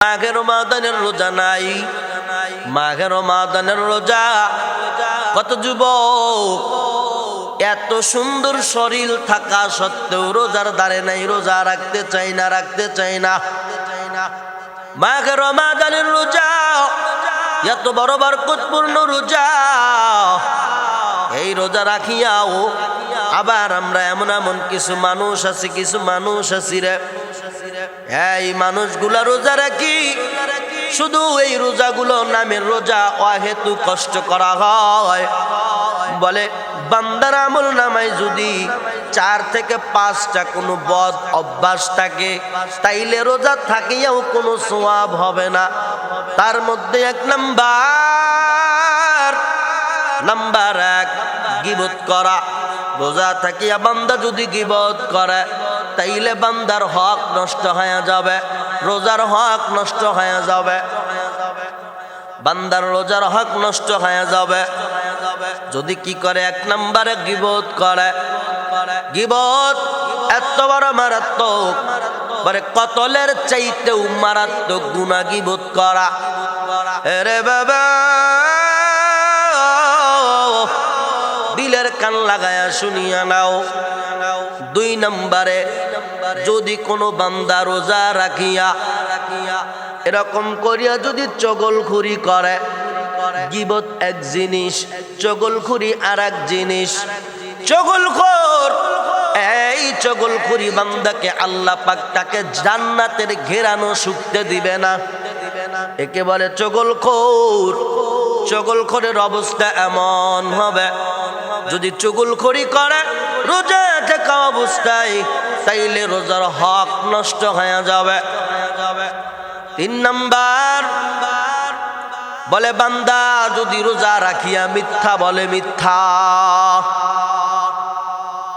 মাঘের রমাদানের রোজা নাই, মাঘের রমাদানের রোজা। কত যুবক এত সুন্দর শরীর থাকা সত্ত্বেও রোজার দ্বারে নাই, রোজা রাখতে চাই না, রাখতে চাই না। মাঘের রমাদানের রোজা এত বড় বরকতপূর্ণ রোজা, এই রোজা রাখিয়াও আবার আমরা এমন এমন কিছু মানুষ আছি রে, এই মানুষগুলা রোজা রাখি, শুধু এই রোজাগুলো নামের রোজা, অহেতু কষ্ট করা হয়। বলে বান্দার আমল নামায় যদি 4 থেকে 5টা কোনো বদ অভ্যাস থাকে, তাইলে রোজা থাকিয়াও কোনো সওয়াব হবে না। তার মধ্যে 1 নাম্বার 1 গীবত করা। রোজা থাকিয়া বান্দা যদি গীবত করে, তাইলে বান্দার হক নষ্ট হয়ে যাবে, রোজার হক নষ্ট হয়ে যাবে, বান্দার রোজার হক নষ্ট হয়ে যাবে। যদি কি করে 1 নম্বরে গীবত করে। গীবত এত বড় মারাত্মক, মানে কতলের চাইতেও মারাত্মক গুনাহ গীবত করা। আরে বাবা, দিলের কান লাগায়া শুনিয়া নাও। 2 নম্বরে যদি কোনো বান্দা রোজা রাখিয়া এরকম করিয়া যদি চগলখুরি করে, গীবত এক জিনিস, চগলখুরি আর এক জিনিস। চগলখোর, এই চগলখুরি বান্দাকে আল্লাহ পাক তাকে জান্নাতের ঘেরানো শুকতে দিবে না, একে বলে চগলখোর। চগলখোরের অবস্থা এমন হবে, যদি চগলখুরি করে রোজা থাকা অবস্থায়, তাইলে রোজার হক নষ্ট হয়ে যাবে। 3 নাম্বার বলে বান্দা যদি রোজা রাখিয়া মিথ্যা বলে,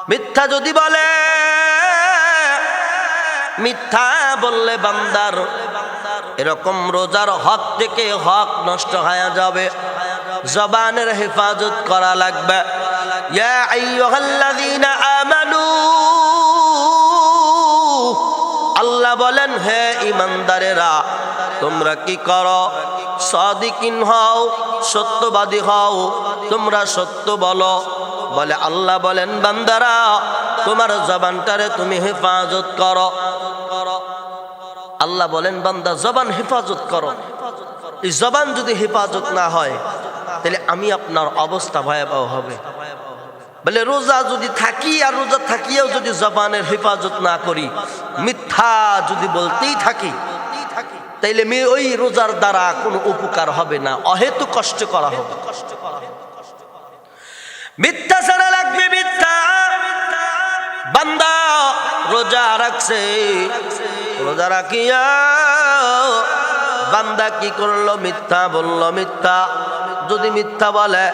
মিথ্যা যদি বলে, মিথ্যা বললে বান্দার এরকম রোজার হক থেকে হক নষ্ট হয়ে যাবে। জবানের হেফাজত করা লাগবে। ইয়া আইয়ুহাল্লাযীনা আমানু, আল্লাহ বলেন হে ঈমানদারেরা, তোমরা কি করো? সাদিকিন হও, সত্যবাদী হও, তোমরা সত্য বলো। বলে আল্লাহ বলেন বান্দারা, তোমার জবানটারে তুমি হেফাজত করো। আল্লাহ বলেন বান্দা জবান হেফাজত করো। এই জবান যদি হেফাজত না হয়, তাহলে আমি আপনার অবস্থা ভয়াবহ হবে। বলে রোজা যদি থাকি আর রোজা থাকিয়াও যদি জবানের হেফাজত না করি, মিথ্যা যদি বলতেই থাকি, তাইলে ওই রোজার দ্বারা কোনো উপকার হবে না, অহেতু কষ্ট করা হবে। মিথ্যা ছাড়া লাগবে মিথ্যা। বান্দা রোজা রাখছে, রোজা রাখিয়া বান্দা কি করলো? মিথ্যা বলল। মিথ্যা যদি মিথ্যা বলে,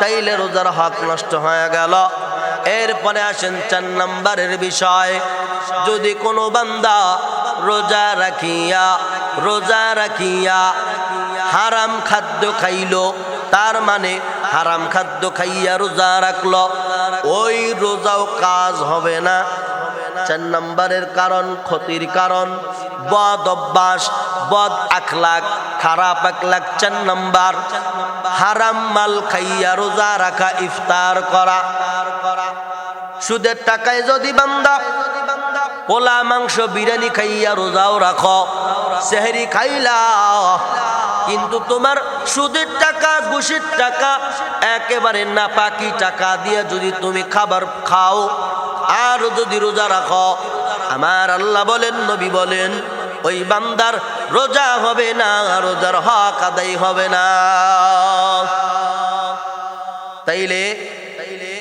তাইলে রোজার হক নষ্ট হয়ে গেল। এরপরে আসেন 4 নম্বরের বিষয়। যদি কোনো বান্দা রোজা রাখিয়া হারাম খাদ্য খাইলো, তার মানে হারাম খাদ্য খাইয়া রোজা রাখলো, ওই রোজাও কাজ হবে না। 4 নম্বরের কারণ, ক্ষতির কারণ বদ অভ্যাস, বদ আখলাক, খারাপ আখলাক। 4 নম্বর হারাম মাল খাইয়া রোজা রাখা, ইফতার করা। সুদের টাকায় যদি বান্দা পোলা মাংস বিরিয়ানি খাইয়া রোজাও রাখো, সেহরি খাইলা, কিন্তু তোমার সুদের টাকা, ঘুষের টাকা, একেবারে নাপাকি টাকা দিয়ে যদি তুমি খাবার খাও আর যদি রোজা রাখো, আমার আল্লাহ বলেন, নবী বলেন, ওই বান্দার রোজা হবে না, রোজার হক আদায় হবে না। তাইলে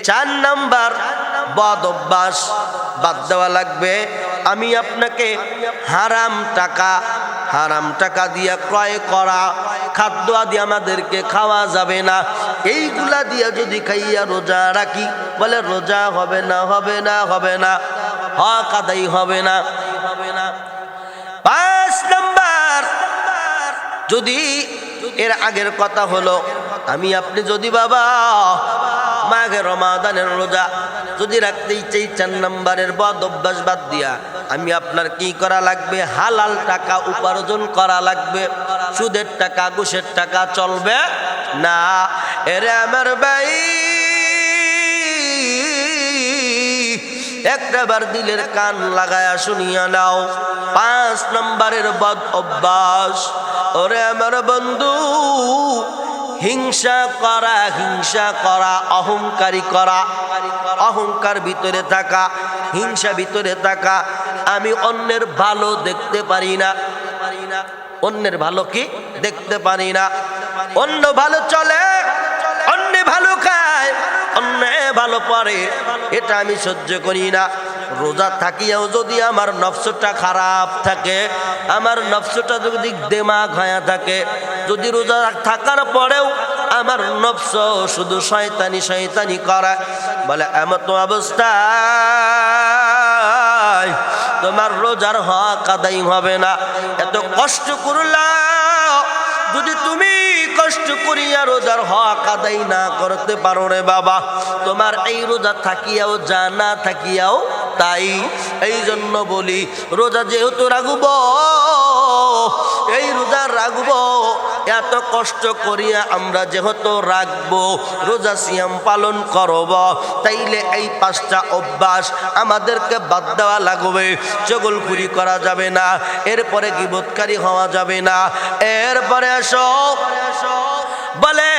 4 নাম্বার বদ অভ্যাস বাদ দেওয়া লাগবে। আমি আপনাকে হারাম টাকা দিয়ে ক্রয় করা খাদ্য আদি আমাদেরকে খাওয়া যাবে না। এইগুলা দিয়ে যদি খাইয়া রোজা রাখি, বলে রোজা হবে না, হক আদায় হবে না। 5 নাম্বার, যদি এর আগের কথা হলো, আমি আপনি যদি বাবা মাঘে রমাদানের রোজা যদি রাখতেই চাই 4 নম্বরের বদ অভ্যাস বাদ দিয়া আমি আপনার কি করা লাগবে? হালাল টাকা উপার্জন করা লাগবে। সুদের টাকা ঘুষের টাকা চলবে না। এরে আমার ভাই, একটাবার দিলের কান লাগায়া শুনিয়া নাও। 5 নম্বরের বদ অভ্যাস, ওরে আমার বন্ধু, হিংসা করা, অহংকারী করা, অহংকার ভিতরে থাকা, হিংসা ভিতরে থাকা। আমি অন্যের ভালো দেখতে পারি না, অন্যের ভালো কি দেখতে পারি না। অন্য ভালো চলে, অন্য ভালো খায়, অন্য ভালো পড়ে, এটা আমি সহ্য করি না। রোজা থাকিয়াও যদি আমার নফসটা খারাপ থাকে, আমার নফসটা যদি দিমাগ হয়ে থাকে, যদি রোজা থাকার পরেও আমার নফস শুধু শয়তানি করে, বলে এমত অবস্থায় তোমার রোজার হক আদায় হবে না। এত কষ্ট করলাম, যদি তুমি কষ্ট করিয়া রোজার হক আদায় না করতে পারো রে বাবা, তোমার এই রোজা থাকিয়াও যা, না থাকিয়াও তাই। এই জন্য বলি, রোজা যেহেতু রাখবো, এই রোজা রাখবো, এত কষ্ট করিয়া আমরা যেহেতু রাখবো, রোজা সিয়াম পালন করব, তাইলে এই 5টা অভ্যাস আমাদেরকে বাদ দেওয়া লাগবে। চগলখুরি করা যাবে না, এরপরে গীবতকারী হওয়া যাবে না, এরপরে আসো বলে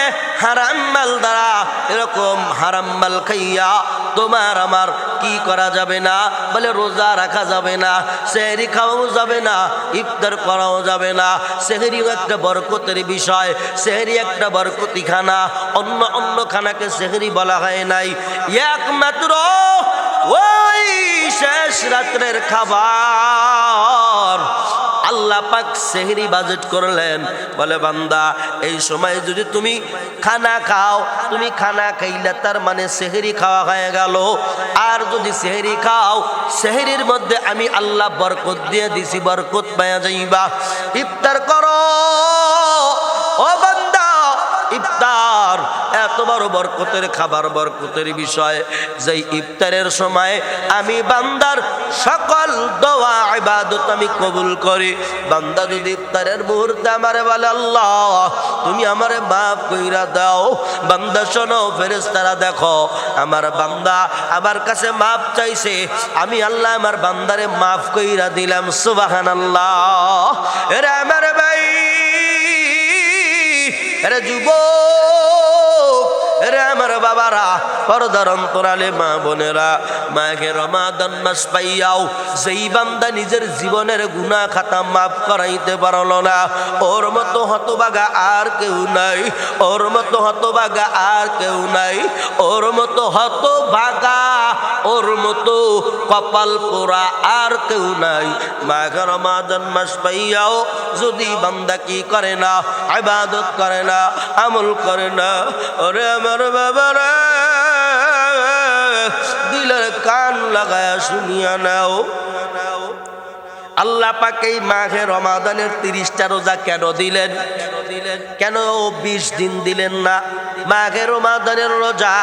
হারাম মাল দ্বারা, এরকম হারাম মাল খাইয়া তোমার আমার কি করা যাবে না? বলে রোজা রাখা যাবে না, সেহরি খাওয়াও যাবে না, ইফতার করাও যাবে না। সেহরিও একটা বরকতের বিষয়, সেহরি একটা বরকতি খানা, অন্য খানাকে সেহরি বলা হয় নাই। একমাত্র ওই শেষ রাত্রের খাবার আল্লাহ পাক সেহরি বাজেট করলেন। বলে বান্দা, এই সময় যদি তুমি খানা খাও, তুমি খানা খাইলে তার মানে সেহরি খাওয়া হয়ে গেল। আর যদি সেহরি খাও, সেহরির মধ্যে আমি আল্লাহ বরকত দিয়ে দিছি, বরকত পাওয়া যাইবা। ইফতার করো ও বান্দা, ইফতার এত বড় বরকতের খাবার, বরকতের বিষয়, যেই ইফতারের সময় আমি বান্দার সকল দোয়া ইবাদত আমি কবুল করি। বান্দা যদি ইফতারের মুহূর্তে আমারে বলে আল্লাহ তুমি আমারে মাফ কইরা দাও, বান্দা শোনো, ফেরেশতারা দেখো, আমার বান্দা আমার কাছে মাফ চাইছে, আমি আল্লাহ আমার বান্দারে মাফ কইরা দিলাম। সুবহানাল্লাহ। এরে আমার ভাই, এরে যুবক, এরে আমার বাবারা, পর্দার অন্তরালে মা বোনেরা, মাঘে রমাদান মাস পাইয়াও যেই বান্দা নিজের জীবনের গুনাহ খাতা মাফ করাইতে পারল না, ওর মতো হতভাগা আর কেউ নাই, ওর মতো হতভাগা আর কেউ নাই, ওর মতো হতভাগা, ওর মতো কপাল পোড়া আর কেউ নাই। মাঘে রমাদান মাস পাইয়াও যদি বান্দা কি করে না, ইবাদত করে না, আমল করে না, ওরে আমার বাবারা, দিলের কান লাগায়া শুনিয়া নাও। আল্লাহ পাক এই মাঘে রমাদানের 30টা রোজা কেন দিলেন? কেন 20 দিন দিলেন না? মাঘে রমাদানের রোজা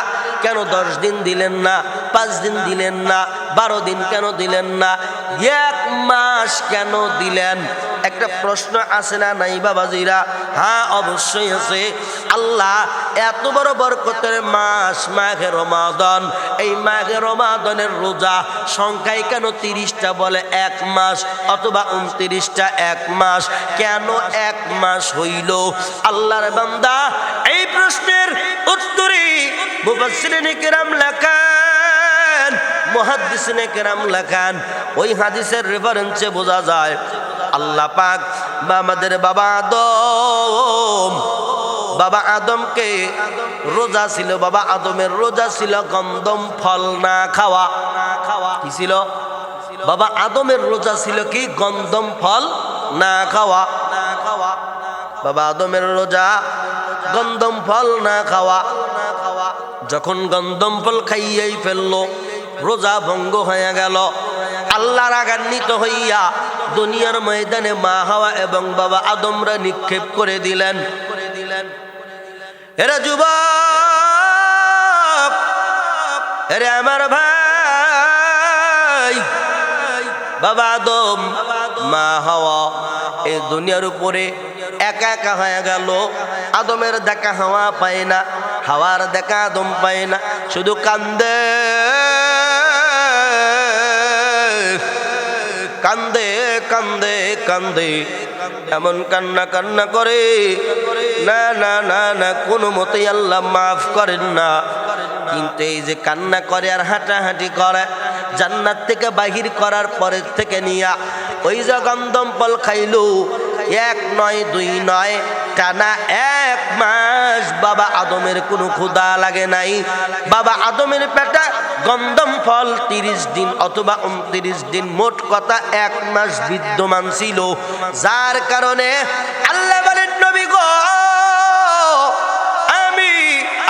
কেন 10 দিন দিলেন না, 5 দিন দিলেন না, 12 দিন কেন দিলেন না, 1 মাস কেন দিলেন? একটা প্রশ্ন আছে না নাই বাবাজিরা? হ্যাঁ, অবশ্যই আছে। আল্লাহ এত বড় বরকতের মাস মাঘে রমাদান, এই মাঘে রমাদানের রোজা সংখ্যায় কেন 30টা বলে 1 মাস অথবা 29টা 1 মাস? কেন 1 মাস হইল? আল্লাহর বান্দা, এই প্রশ্নের উত্তরে মুফাসসিরিনে কেরাম লেখেন, মুহাদ্দিসিনে কেরাম লেখেন, ওই হাদিসের রেফারেন্সে বোঝা যায় আল্লাহ পাক আমাদের বাবা আদমকে রোজা ছিল, বাবা আদমের রোজা ছিল গন্ধম ফল না খাওয়া। কি ছিল? বাবা আদমের রোজা ছিল কি? গন্ধম ফল না খাওয়া। বাবা আদমের রোজা গন্ধম ফল না খাওয়া। যখন গন্ধম ফল খাইয়াই ফেললো, রোজা ভঙ্গ হয়ে গেল। আল্লাহ রাগান্বিত হইয়া দুনিয়ার ময়দানে মা হাওয়া এবং বাবা আদমরা নিক্ষেপ করে দিলেন। এরা যুবক, আরে আমার ভাই, বাবা আদম মা হাওয়া এই দুনিয়ার উপরে একা একা হয়ে গেল। আদমের দেখা হাওয়া পায় না, হাওয়ার দেখা আদম পায় না, শুধু কান্দে কান্দে কান্দে কান্দে, এমন কান্না কান্না করে, না না না না, কোনো মতেই আল্লাহ মাফ করেন না। কিন্তু এই যে কান্না করে আর হাঁটাহাঁটি করে, জান্নাত থেকে বাহির করার পরের থেকে নিয়া ওই যে গন্ধম ফল খাইলো, 1 নয় 2 নয়, টানা 1 মাস বাবা আদমের কোনো ক্ষুধা লাগে নাই। বাবা আদমের পেটে গন্ধম ফল 30 দিন অথবা 29 দিন, মোট কথা 1 মাস বিদ্যমান ছিল। যার কারণে আল্লাহ বলেন, নবী গো, আমি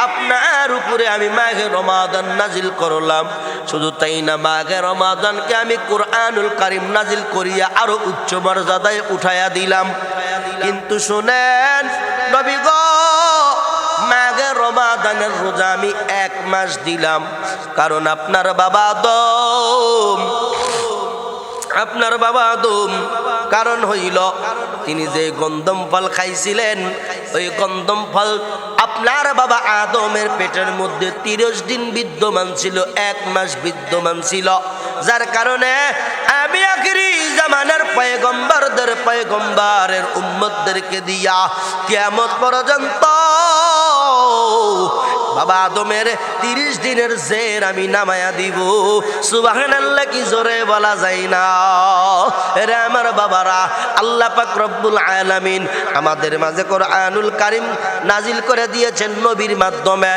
আপনার উপরে আমি মাহে রমাদান নাজিল করলাম। শুধু তাই না, মাহে রমাদানকে আমি কুরআনুল কারীম নাজিল করিয়া আরো উচ্চ মর্যাদায় উঠাইয়া দিলাম। কিন্তু শুনেন নবী গো, মাহে রমাদানের রোজা আমি 1 মাস দিলাম, কারণ আপনার বাবা আদম কারণ হইল তিনি যে গন্ধম ফল খাইছিলেন, ওই গন্ধম ফল আপনার বাবা আদমের পেটের মধ্যে 30 দিন বিদ্যমান ছিল, 1 মাস বিদ্যমান ছিল। যার কারণে আমি আখিরি জামানার পয়গম্বরের উম্মতদেরকে দিয়া কিয়ামত পর্যন্ত বাবা আদমের 30 দিনের জের আমি নামায়া দিব। সুবহানাল্লাহ, কি জোরে বলা যায় না। এরে আমার বাবারা, আল্লাহ পাক রব্বুল আলামিন আমাদের মাঝে কুরআনুল কারীম নাজিল করে দিয়েছেন নবীর মাধ্যমে।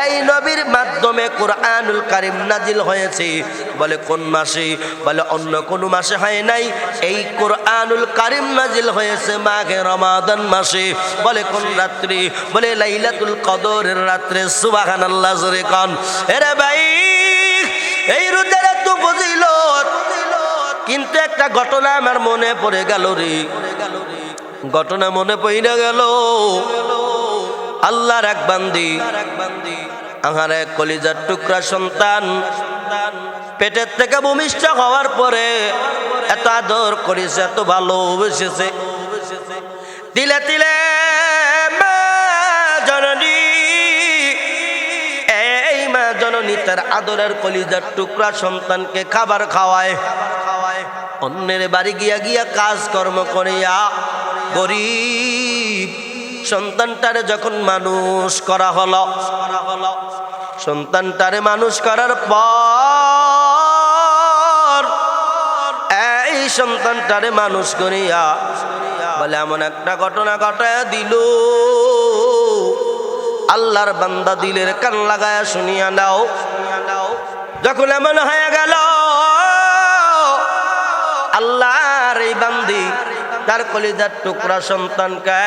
এই নবীর মাধ্যমে কুরআনুল কারীম নাজিল হয়েছে। বলে কোন মাসে? বলে অন্য কোন মাসে হয় নাই। এই কুরআনুল কারীম নাজিল হয়েছে মাহে রমাদান মাসে। বলে কোন রাত্রি? বলে লাইলাতুল কদরের রাত্রে। সুবহানাল্লাহ, জোরে কোন। এরে ভাই, এই রোজার এত ফজিলত, কিন্তু একটা ঘটনা আমার মনে পড়ে গেল রে, ঘটনা মনে পড়ে গেল। আল্লাহর এক বান্দি, আমার এক কলিজার টুকরা সন্তান, পেটের থেকে ভূমিষ্ঠ হওয়ার পরে এত আদর করেছে, এত ভালোবেসেছে, তিলে তিলে মা জননী, এই মা জননী তার আদরের কলিজার টুকরা সন্তানকে খাবার খাওয়ায়। অন্যের বাড়ি গিয়া গিয়া কাজকর্ম করিয়া গরিব সন্তানটারে যখন মানুষ করা হলো, সন্তানটারে মানুষ করার পর এই সন্তানটারে মানুষ করিয়া বলে এমন একটা ঘটনা ঘটায় দিল, আল্লাহর বান্দা দিলের কান লাগায়া শুনিয়া নাও। যখন এমন হয়ে গেল, আল্লাহর এই বান্দি তার কলিজার টুকরা সন্তানকে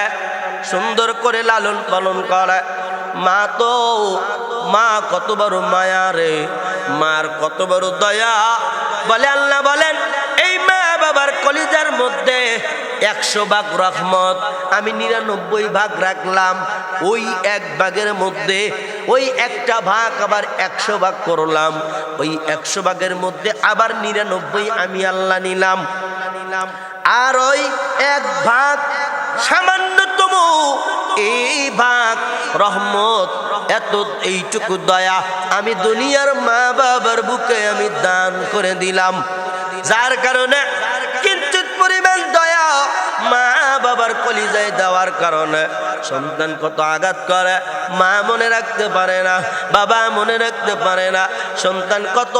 সুন্দর করে লালন পালন করে। মা তো মা কত বড় মায়া রে, মার কত বড় দয়া। বলে আল্লাহ বলেন, এই মা বাবার কলিজার মধ্যে 100 ভাগ রহমত, আমি 99 ভাগ রাখলাম। ওই 1 ভাগের মধ্যে ওই একটা ভাগ আবার 100 ভাগ করলাম। ওই 100 ভাগের মধ্যে আবার 99 আমি আল্লাহ নিলাম। আর ওই 1 ভাগ সামান্যতম, এই ভাগ রহমত, এত এইটুকু দয়া আমি দুনিয়ার মা বাবার বুকে আমি দান করে দিলাম। যার কারণে কিঞ্চিত পরিমাণ দয়া মা বাবার কলিজায় দেওয়ার কারণে সন্তান কত আঘাত করে, মা মনে রাখতে পারে না, বাবা মনে রাখতে পারে না। সন্তান কত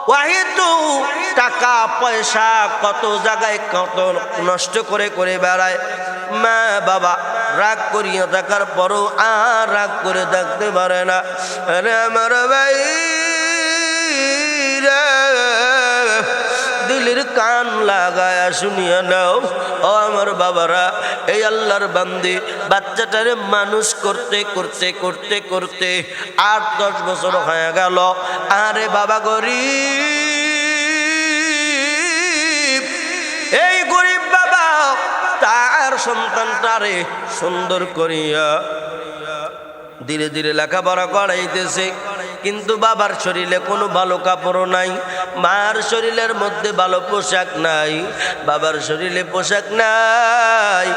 ওয়াহিদু টাকা পয়সা কত জায়গায় কত নষ্ট করে করে বেড়ায়। মা বাবা রাগ করিয়া থাকার পরও আর রাগ করে থাকতে পারে না। আরে আমার ভাই রে, দিলের কান লাগায়া শুনিয়া নাও। ও আমার বাবারা, এই আল্লাহর বান্দি বাচ্চাটারে মানুষ করতে করতে করতে করতে 8-10 বছর হয়ে গেল। আরে বাবা গরিব, এই গরিব বাবা তার সন্তানটারে সুন্দর করিয়া ধীরে ধীরে লেখাপড়া করাইতেছে। কিন্তু বাবার শরীরে কোনো ভালো কাপড় নাই, মার শরীরের মধ্যে ভালো পোশাক নাই, বাবার শরীরে পোশাক নাই।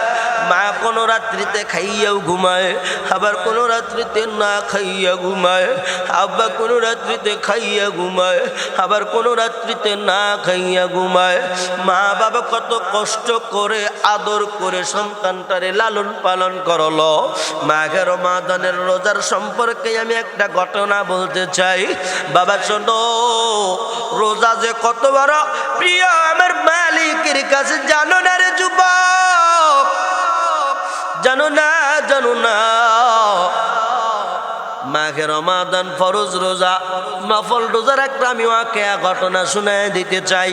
মা কোনো রাত্রিতে খাইয়াও ঘুমায়, আবার কোনো রাত্রিতে না খাইয়া ঘুমায়, আব্বা কোনো রাত্রিতে খাইয়া ঘুমায়, আবার কোনো রাত্রিতে না খাইয়া ঘুমায়। মা বাবা কত কষ্ট করে আদর করে সন্তানটারে লালন পালন করলো। মাঘে রমাদানের রোজার সম্পর্কে আমি একটা ঘটনা বলতে চাই। বাবা শোনো, রোজা যে কত বড় প্রিয় আমার মালিকের কাছে জানো না রে যুবক, জানো না, জানো না। মাঘে রমাদান ফরজ রোজা, নফল রোজার একটা আমি ওয়াকিয়া ঘটনা শুনে দিতে চাই।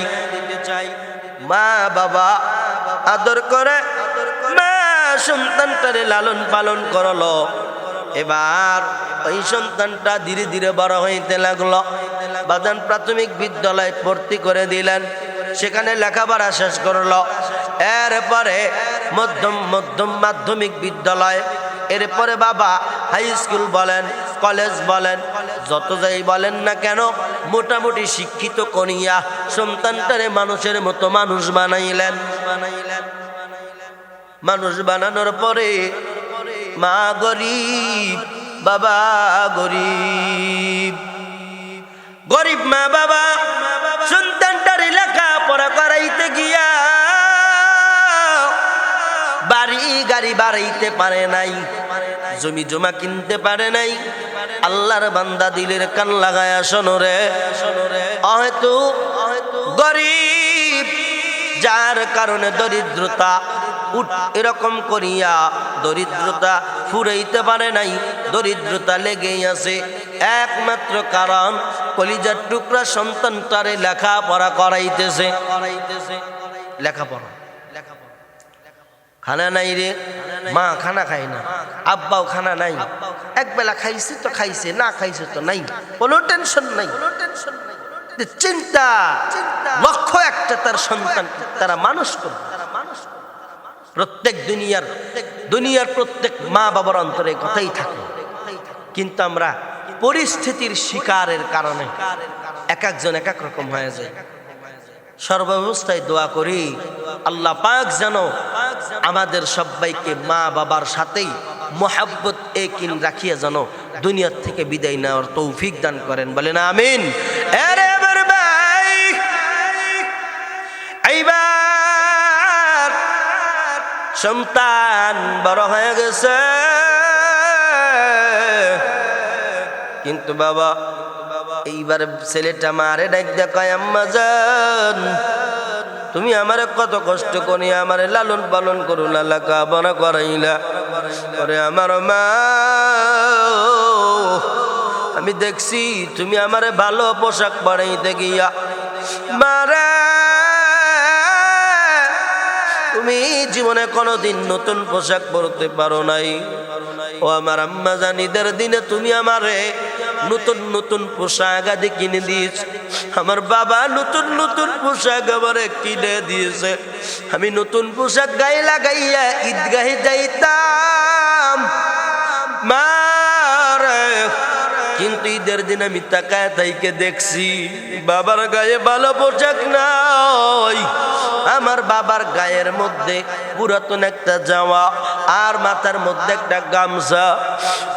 মা বাবা আদর করে মা সন্তানটারে লালন পালন করলো। এবার ওই সন্তানটা ধীরে ধীরে বড় হইতে লাগলো। বাদান প্রাথমিক বিদ্যালয়ে ভর্তি করে দিলেন, সেখানে লেখাপড়া শেষ করলো। এরপরে মধ্যম মাধ্যমিক বিদ্যালয়, এরপরে বাবা হাই স্কুল বলেন, কলেজ বলেন, যত যাই বলেন না কেন, মোটামুটি শিক্ষিত করিয়া সন্তানটারে মানুষের মতো মানুষ বানাইলেন। মানুষ বানানোর পরে মা গরিব, বাবা গরিব, গরিব মা বাবা সন্তানটারে লেখাপড়া করাইতে গিয়া বাড়ি গাড়ি বাড়াইতে পারে নাই, জমি জমা কিনতে পারে নাই। আল্লাহর বান্দা দিলের কান লাগায়া শোনো রে, হয়তো গরিব, যার কারণে দরিদ্রতা এরকম করিয়া দরিদ্রতা ফুরাইতে পারে নাই, দরিদ্রতা লেগেই আছে। একমাত্র কারণ কলিজার টুকরা সন্তানটারে লেখাপড়া করাইতেছে। লেখাপড়া খানা নাই রে, মা খানা খায় না, আব্বাও খানা নাই, একবেলা খাইছে তো খাইছে, না খাইছে তো নাই, কোনো টেনশন নাই। চিন্তা লক্ষ্য একটা, তার সন্তান তারা মানুষ করবে। প্রত্যেক দুনিয়ার প্রত্যেক মা বাবার অন্তরে কথাই থাকে। কিন্তু আমরা পরিস্থিতির শিকারের কারণে এক একজন এক এক রকম হয়ে যায়। সর্বাবস্থায় দোয়া করি আল্লাহ পাক যেন আমাদের সবাইকে মা বাবার সাথেই মোহাব্বত একিন রাখিয়া যেন দুনিয়ার থেকে বিদায় নেওয়ার তৌফিক দান করেন, বলেন আমিন। আরে আমার ভাই, এইবার সন্তান বড় হয়ে গেছে, কিন্তু বাবা এইবার ছেলেটা মারে ডাক দেখায়, আম্মা জান তুমি আমারে কত কষ্ট করি আমারে লালন পালন করুন, লেখাপড়া করাইলা। ওরে আমার মা, আমি দেখছি তুমি আমারে ভালো পোশাক পরাইতে গিয়া মারা তুমি জীবনে কোনোদিন নতুন পোশাক পরতে পারো নাই। ও আমার আম্মা জান, ঈদের দিনে তুমি আমারে নতুন নতুন পোশাক আদি কিনে দিয়েছ। আমার বাবা নতুন নতুন পোশাক আমারে কিনে দিয়েছে। আমি নতুন পোশাক গায়ে লাগাইয়া ঈদগাহে যাইতাম মারে, কিন্তু ঈদের দিন আমি তাকায় তাইকে দেখছি বাবার গায়ে ভালো পোশাক নাই। আমার বাবার গায়ের মধ্যে পুরাতন একটা জামা আর মাথার মধ্যে একটা গামছা।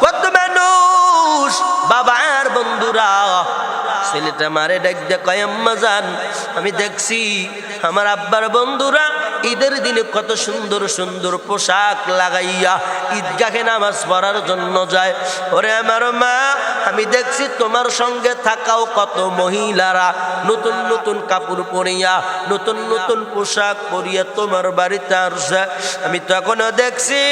কত মানুষ বাবার বন্ধুরা ছেলেটা মারে ডাক দেখায়, আম্মা জান আমি দেখছি আমার আব্বার বন্ধুরা ঈদের দিনে কত সুন্দর সুন্দর পোশাক লাগাইয়া ঈদগাহে নামাজ পড়ার জন্য যায়। ওরে আমার মা, আমি দেখছি তোমার সঙ্গে থাকাও কত মহিলারা নতুন নতুন কাপড় পরিয়া নতুন নতুন পোশাক পরিয়া তোমার বাড়িতে আসছে। আমি তখনও দেখছি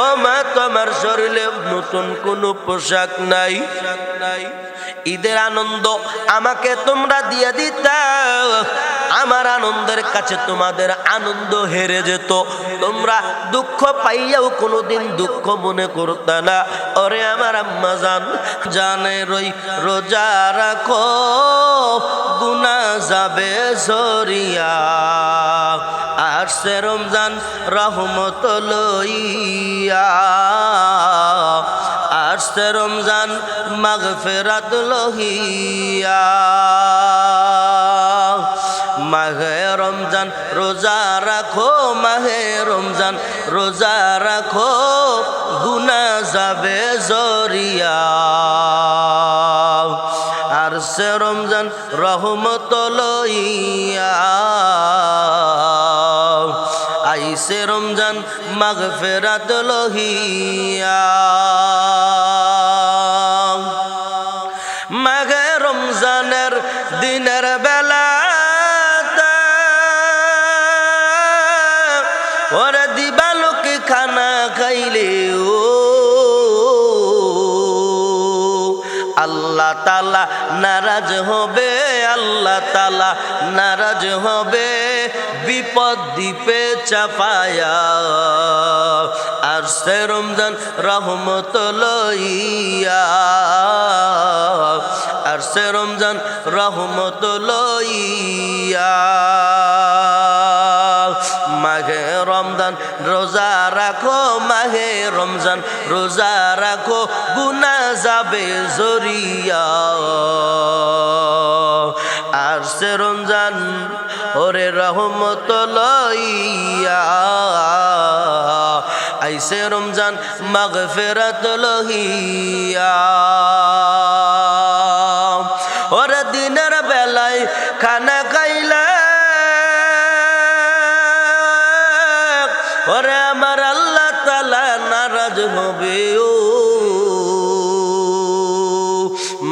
ও মা, তোমার শরীরে নতুন কোনো পোশাক নাই। ঈদের আনন্দ আমাকে তোমরা দিয়ে দিতা, আমার আনন্দের কাছে তোমাদের আনন্দ হেরে যেত। তোমরা দুঃখ পাইয়াও কোনোদিন দুঃখ মনে করতে না। ওরে আমার আম্মা জান, জানের ওই রোজা রাখো গুনাহ যাবে সরিয়া, আসছে রমজান রহমত লইয়া, আসছে রমজান মাগফিরাত লহিয়া মাহে রমজান রোজা রাখো মাহে রমজান রোজা রাখো গুনাহ যাবে জরিয়া আসছে রমজান রহমত লইয়া আইছে রমজান মাগফিরাত লহিয়া মাঘে রমজানের দিনের বেলা ওরে দিবালোকে খানা খাইলে ও আল্লাহ তাআলা নারাজ হবে আল্লাহ তাআলা নারাজ হবে বিপদ দ্বীপে চাপায়া আসছে রমজান রহমত লইয়া আসছে রমজান রহমত লইয়া মাহে রমজান রোজা রাখো মাহে রমজান রোজা রাখো গুনাহ যাবে জরিয়া আসছে রমজান ওরে রহমত লইয়া আইছে রমজান মাগফিরাত লহিয়া ওরে দিনের বেলায় খানা খাইলে ওরে আমার আল্লাহ তাআলা নারাজ হবে ও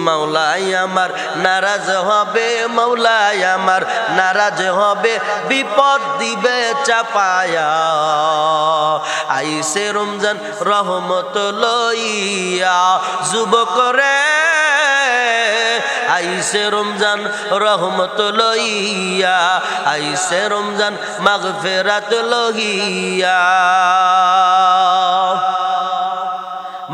মাওলাই আমার নারাজ হবে মাওলাই আমার নারাজ হবে বিপদ দিবে চাপায়া আইছে রমজান রহমত লইয়া যুবক রে আইছে রমজান রহমত লইয়া আইছে রমজান মাগফিরাত লহিয়া